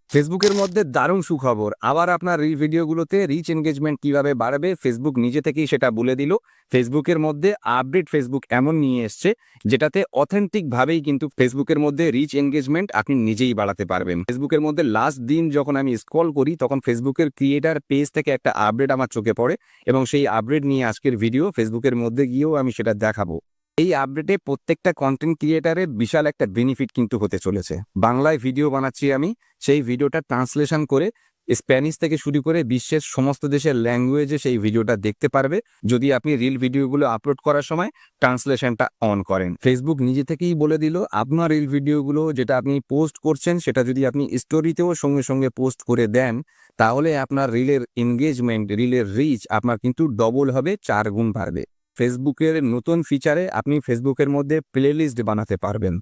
ফেসবুকের মধ্যে দারুণ সুখবর। আবার আপনার রিল ভিডিওগুলোতে রিচ এনগেজমেন্ট কিভাবে বাড়বে ফেসবুক নিজে থেকেই সেটা বলে দিল। ফেসবুকের মধ্যে আপডেট ফেসবুক এমন নিয়ে এসছে যেটাতে অথেন্টিক ভাবেই কিন্তু ফেসবুকের মধ্যে রিচ এনগেজমেন্ট আপনি নিজেই বাড়াতে পারবেন। ফেসবুকের মধ্যে লাস্ট দিন যখন আমি স্ক্রল করি তখন ফেসবুকের ক্রিয়েটার পেজ থেকে একটা আপডেট আমার চোখে পড়ে এবং সেই আপডেট নিয়ে আজকের ভিডিও ফেসবুকের মধ্যে গিয়েও আমি সেটা দেখাবো। এই আপডেটে প্রত্যেকটা কন্টেন্ট ক্রিয়েটারের বিশাল একটা বেনিফিট কিন্তু হতে চলেছে। বাংলায় ভিডিও বানাচ্ছি আমি, সেই ভিডিওটা ট্রান্সলেশন করে স্প্যানিশ থেকে শুরু করে বিশ্বের সমস্ত দেশের ল্যাঙ্গুয়েজে সেই ভিডিওটা দেখতে পারবে যদি আপনি রিল ভিডিওগুলো আপলোড করার সময় ট্রান্সলেশনটা অন করেন। ফেসবুক নিজে থেকেই বলে দিল আপনার রিল ভিডিওগুলো যেটা আপনি পোস্ট করছেন সেটা যদি আপনি স্টোরিতেও সঙ্গে সঙ্গে পোস্ট করে দেন তাহলে আপনার রিলের এনগেজমেন্ট, রিলের রিচ আপনার কিন্তু ডবল হবে, 4 গুণ বাড়বে। ফেসবুকের নতুন ফিচারে আপনি ফেসবুকের মধ্যে প্লেলিস্ট বানাতে পারবেন।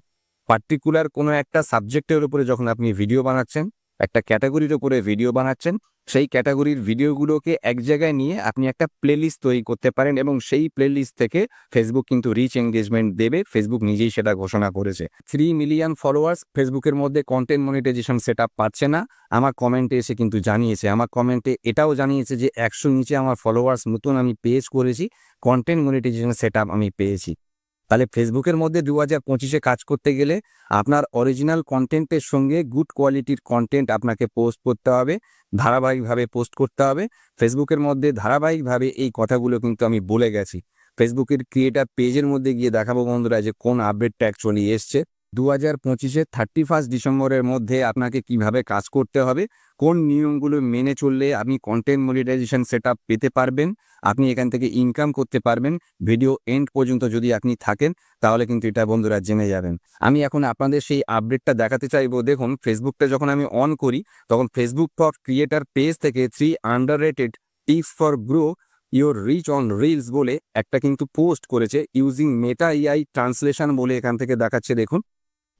পার্টিকুলার কোনো একটা সাবজেক্টের উপরে যখন আপনি ভিডিও বানাচ্ছেন, একটা ক্যাটাগরির উপরে ভিডিও বানাচ্ছেন, সেই ক্যাটাগরির ভিডিওগুলোকে এক জায়গায় নিয়ে আপনি একটা প্লেলিস্ট তৈরি করতে পারেন এবং সেই প্লেলিস্ট থেকে ফেসবুক কিন্তু রিচ এনগেজমেন্ট দেবে। ফেসবুক নিজেই সেটা ঘোষণা করেছে। 3 মিলিয়ন ফলোয়ার্স ফেসবুকের মধ্যে কন্টেন্ট মনিটাইজেশন সেটআপ পাচ্ছে না। আমার কমেন্টে এসে কিন্তু জানিয়েছে, আমার কমেন্টে এটাও জানিয়েছে যে 100 নিচে আমার ফলোয়ার্স নতুন আমি পেজ করেছি, কন্টেন্ট মনিটাইজেশন সেটআপ আমি পেয়েছি। তাহলে ফেসবুকের মধ্যে 2025-এ কাজ করতে গেলে আপনার অরিজিনাল কন্টেন্টের সঙ্গে গুড কোয়ালিটির কন্টেন্ট আপনাকে পোস্ট করতে হবে, ধারাবাহিকভাবে পোস্ট করতে হবে। ফেসবুকের মধ্যে ধারাবাহিকভাবে এই কথাগুলো কিন্তু আমি বলে গেছি। ফেসবুকের ক্রিয়েটার পেজের মধ্যে গিয়ে দেখাবো বন্ধুরা যে কোন আপডেটটা অ্যাকচুয়ালি এসছে। 2025-এ 31 ডিসেম্বরের মধ্যে আপনাকে কিভাবে কাজ করতে হবে, কোন নিয়মগুলো মেনে চললে আপনি কন্টেন্ট মনিটাইজেশন সেটআপ পেতে পারবেন, আপনি এখান থেকে ইনকাম করতে পারবেন। ভিডিও এন্ড পর্যন্ত যদি আপনি থাকেন তাহলে কিন্তু এটা বন্ধুরা জেনে যাবেন। আমি এখন আপনাদের সেই আপডেটটা দেখাতে চাইবো। দেখুন ফেসবুকটা যখন আমি অন করি তখন ফেসবুক ফর ক্রিয়েটার পেজ থেকে 3 underrated tips for grow your rich on reels বলে একটা কিন্তু পোস্ট করেছে ইউজিং মেটা এআই ট্রান্সলেশন বলে এখান থেকে দেখাচ্ছে দেখুন।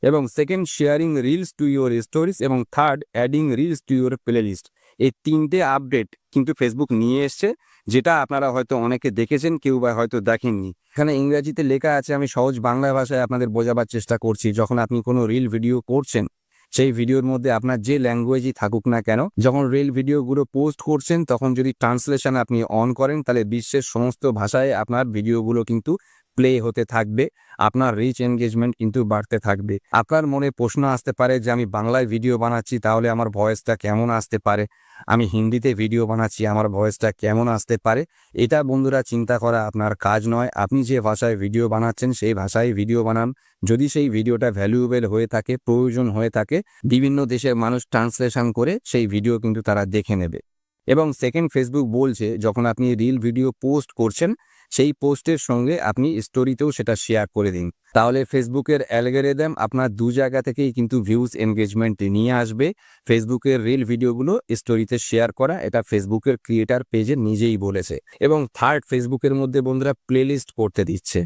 এবং second sharing reels to your stories এবং third adding reels to your playlist. এই 3টে আপডেট কিন্তু ফেসবুক নিয়ে এসছে, যেটা আপনারা হয়তো অনেকে দেখেছেন, কেউ বা হয়তো দেখেননি। এখানে ইংরেজিতে লেখা আছে, আমি সহজ বাংলা ভাষায় আপনাদের বোঝাবার চেষ্টা করছি। যখন আপনি কোনো রিল ভিডিও করছেন সেই ভিডিওর মধ্যে আপনার যে ল্যাঙ্গুয়েজই থাকুক না কেন, যখন রিল ভিডিওগুলো পোস্ট করছেন তখন যদি ট্রান্সলেশন আপনি অন করেন তাহলে বিশ্বের সমস্ত ভাষায় আপনার ভিডিওগুলো কিন্তু প্লে হতে থাকবে, আপনার রিচ এনগেজমেন্ট কিন্তু বাড়তে থাকবে। আপনার মনে প্রশ্ন আসতে পারে যে আমি বাংলায় ভিডিও বানাচ্ছি তাহলে আমার ভয়েসটা কেমন আসতে পারে, আমি হিন্দিতে ভিডিও বানাচ্ছি আমার ভয়েসটা কেমন আসতে পারে। এটা বন্ধুরা চিন্তা করা আপনার কাজ নয়। আপনি যে ভাষায় ভিডিও বানাচ্ছেন সেই ভাষায় ভিডিও বানান। যদি সেই ভিডিওটা ভ্যালুয়েবল হয়ে থাকে, প্রয়োজন হয়ে থাকে, বিভিন্ন দেশের মানুষ ট্রান্সলেশন করে সেই ভিডিও কিন্তু তারা দেখে নেবে। এবং সেকেন্ড, ফেসবুক বলছে যখন আপনি রিল ভিডিও পোস্ট করছেন সেই পোস্টের সঙ্গে আপনি স্টোরিতেও সেটা শেয়ার করে দিন, তাহলে ফেসবুকের অ্যালগরিদম আপনার 2 জায়গা থেকেই কিন্তু ভিউজ এনগেজমেন্ট নিয়ে আসবে। ফেসবুকের রিল ভিডিওগুলো স্টোরিতে শেয়ার করা, এটা ফেসবুকের ক্রিয়েটার পেজে নিজেই বলেছে। এবং থার্ড, ফেসবুকের মধ্যে বন্ধুরা প্লেলিস্ট করতে দিচ্ছে।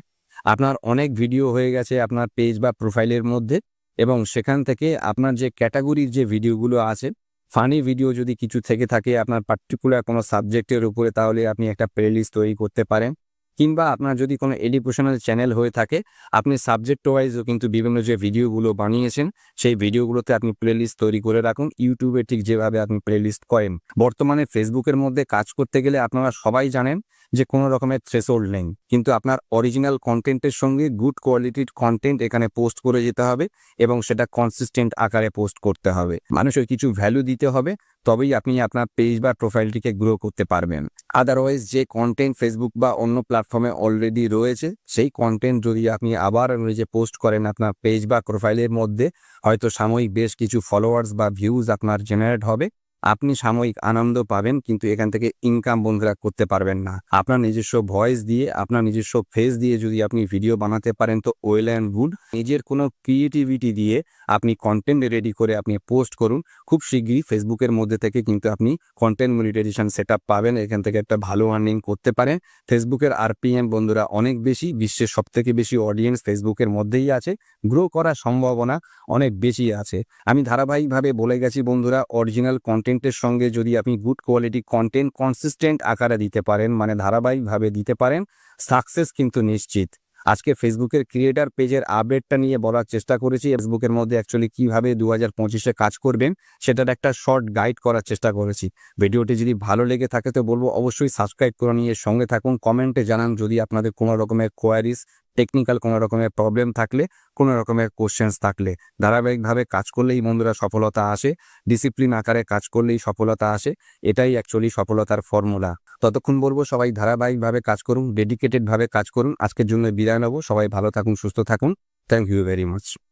আপনার অনেক ভিডিও হয়ে গেছে আপনার পেজ বা প্রোফাইলের মধ্যে এবং সেখান থেকে আপনার যে ক্যাটাগরির যে ভিডিওগুলো আছে, ফানি ভিডিও যদি কিছু থেকে থাকে আপনার পার্টিকুলার কোনো সাবজেক্টের উপরে, তাহলে আপনি একটা প্লেলিস্ট তৈরি করতে পারেন। কিংবা আপনার যদি কোনো এডুকেশনাল চ্যানেল হয়ে থাকে, আপনি সাবজেক্ট ওয়াইজও কিন্তু বিভিন্ন যে ভিডিওগুলো বানিয়েছেন সেই ভিডিওগুলোতে আপনি প্লেলিস্ট তৈরি করে রাখুন, ইউটিউবে ঠিক যেভাবে আপনি প্লেলিস্ট করেন। বর্তমানে ফেসবুকের মধ্যে কাজ করতে গেলে আপনারা সবাই জানেন যে কোনো রকমের থ্রেশহোল্ড নেই, কিন্তু আপনার অরিজিনাল কন্টেন্টের সঙ্গে গুড কোয়ালিটির কন্টেন্ট এখানে পোস্ট করে যেতে হবে এবং সেটা কনসিস্টেন্ট আকারে পোস্ট করতে হবে। মানুষের কিছু ভ্যালু দিতে হবে, তবেই আপনি আপনার পেজ বা প্রোফাইলটিকে গ্রো করতে পারবেন। আদারওয়াইজ যে কন্টেন্ট ফেসবুক বা অন্য প্ল্যাটফর্মে অলরেডি রয়েছে সেই কন্টেন্ট যদি আপনি আবার নিজে পোস্ট করেন আপনার পেজ বা প্রোফাইলের মধ্যে, হয়তো সাময়িক বেশ কিছু ফলোয়ার্স বা ভিউজ আপনার জেনারেট হবে, আপনি সাময়িক আনন্দ পাবেন, কিন্তু এখান থেকে ইনকাম বন্ধুরা করতে পারবেন না। আপনার নিজস্ব ভয়েস দিয়ে, আপনার নিজস্ব ফেস দিয়ে যদি আপনি ভিডিও বানাতে পারেন তো ওয়েল অ্যান্ড গুড। নিজের কোনো ক্রিয়েটিভিটি দিয়ে আপনি কন্টেন্ট রেডি করে আপনি পোস্ট করুন। খুব শিগগিরই ফেসবুকের মধ্যে থেকে কিন্তু আপনি কন্টেন্ট মনিটাইজেশন সেটআপ পাবেন, এখান থেকে একটা ভালো আর্নিং করতে পারেন। ফেসবুকের আরপিএম বন্ধুরা অনেক বেশি, বিশ্বের সবথেকে বেশি অডিয়েন্স ফেসবুকের মধ্যেই আছে, গ্রো করার সম্ভাবনা অনেক বেশি আছে। আমি ধারাবাহিকভাবে বলে গেছি বন্ধুরা, অরিজিনাল কন্টেন্টের সঙ্গে যদি আপনি গুড কোয়ালিটি কন্টেন্ট কনসিস্টেন্ট আকারে দিতে পারেন, মানে ধারাবাহিকভাবে দিতে পারেন, সাকসেস কিন্তু নিশ্চিত। আজকে ফেসবুকের ক্রিয়েটার পেজের আপডেটটা নিয়ে বলার চেষ্টা করেছি। ফেসবুকের মধ্যে অ্যাকচুয়ালি কিভাবে 2025-এ কাজ করবেন সেটার একটা শর্ট গাইড করার চেষ্টা করেছি। ভিডিওটি যদি ভালো লেগে থাকে তো বলবো অবশ্যই সাবস্ক্রাইব করে নিয়ে সঙ্গে থাকুন। কমেন্টে জানান যদি আপনাদের কোনো রকমের কোয়ারিজ, টেকনিক্যাল কোনো রকমের প্রবলেম থাকলে, কোনো রকমের কোশ্চেন্স থাকলে। ধারাবাহিকভাবে কাজ করলেই বন্ধুরা সফলতা আসে, ডিসিপ্লিন আকারে কাজ করলেই সফলতা আসে। এটাই অ্যাকচুয়ালি সফলতার ফর্মুলা। ততক্ষণ বলবো সবাই ধারাবাহিকভাবে কাজ করুন, ডেডিকেটেডভাবে কাজ করুন। আজকের জন্য বিদায় নেব। সবাই ভালো থাকুন, সুস্থ থাকুন। Thank you very much.